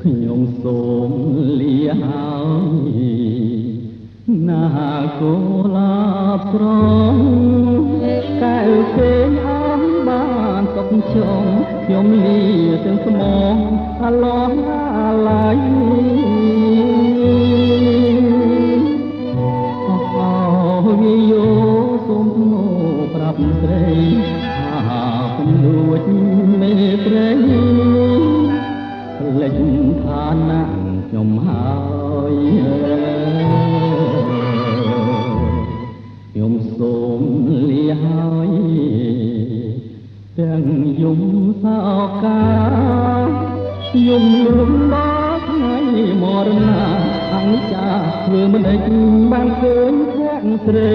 ខ្ញុំសូមលាហើយណាកូលាប្រងកែវពេញអស់បានទុកចងខ្ញុំលាទាំងស្មងអាឡងអាឡៃអស់វាយោសូមងប្រាប់ស្រីថាពំនួចមេត្រីលេចឋានៈខ្ញុំហើយខ្ញុំសូមលាហើយទាំងយំសោកាយំលំដល់ថ្ងៃមរណាអង្ចាធ្វើមិនដេចបានឃើញភក្ត្រស្រី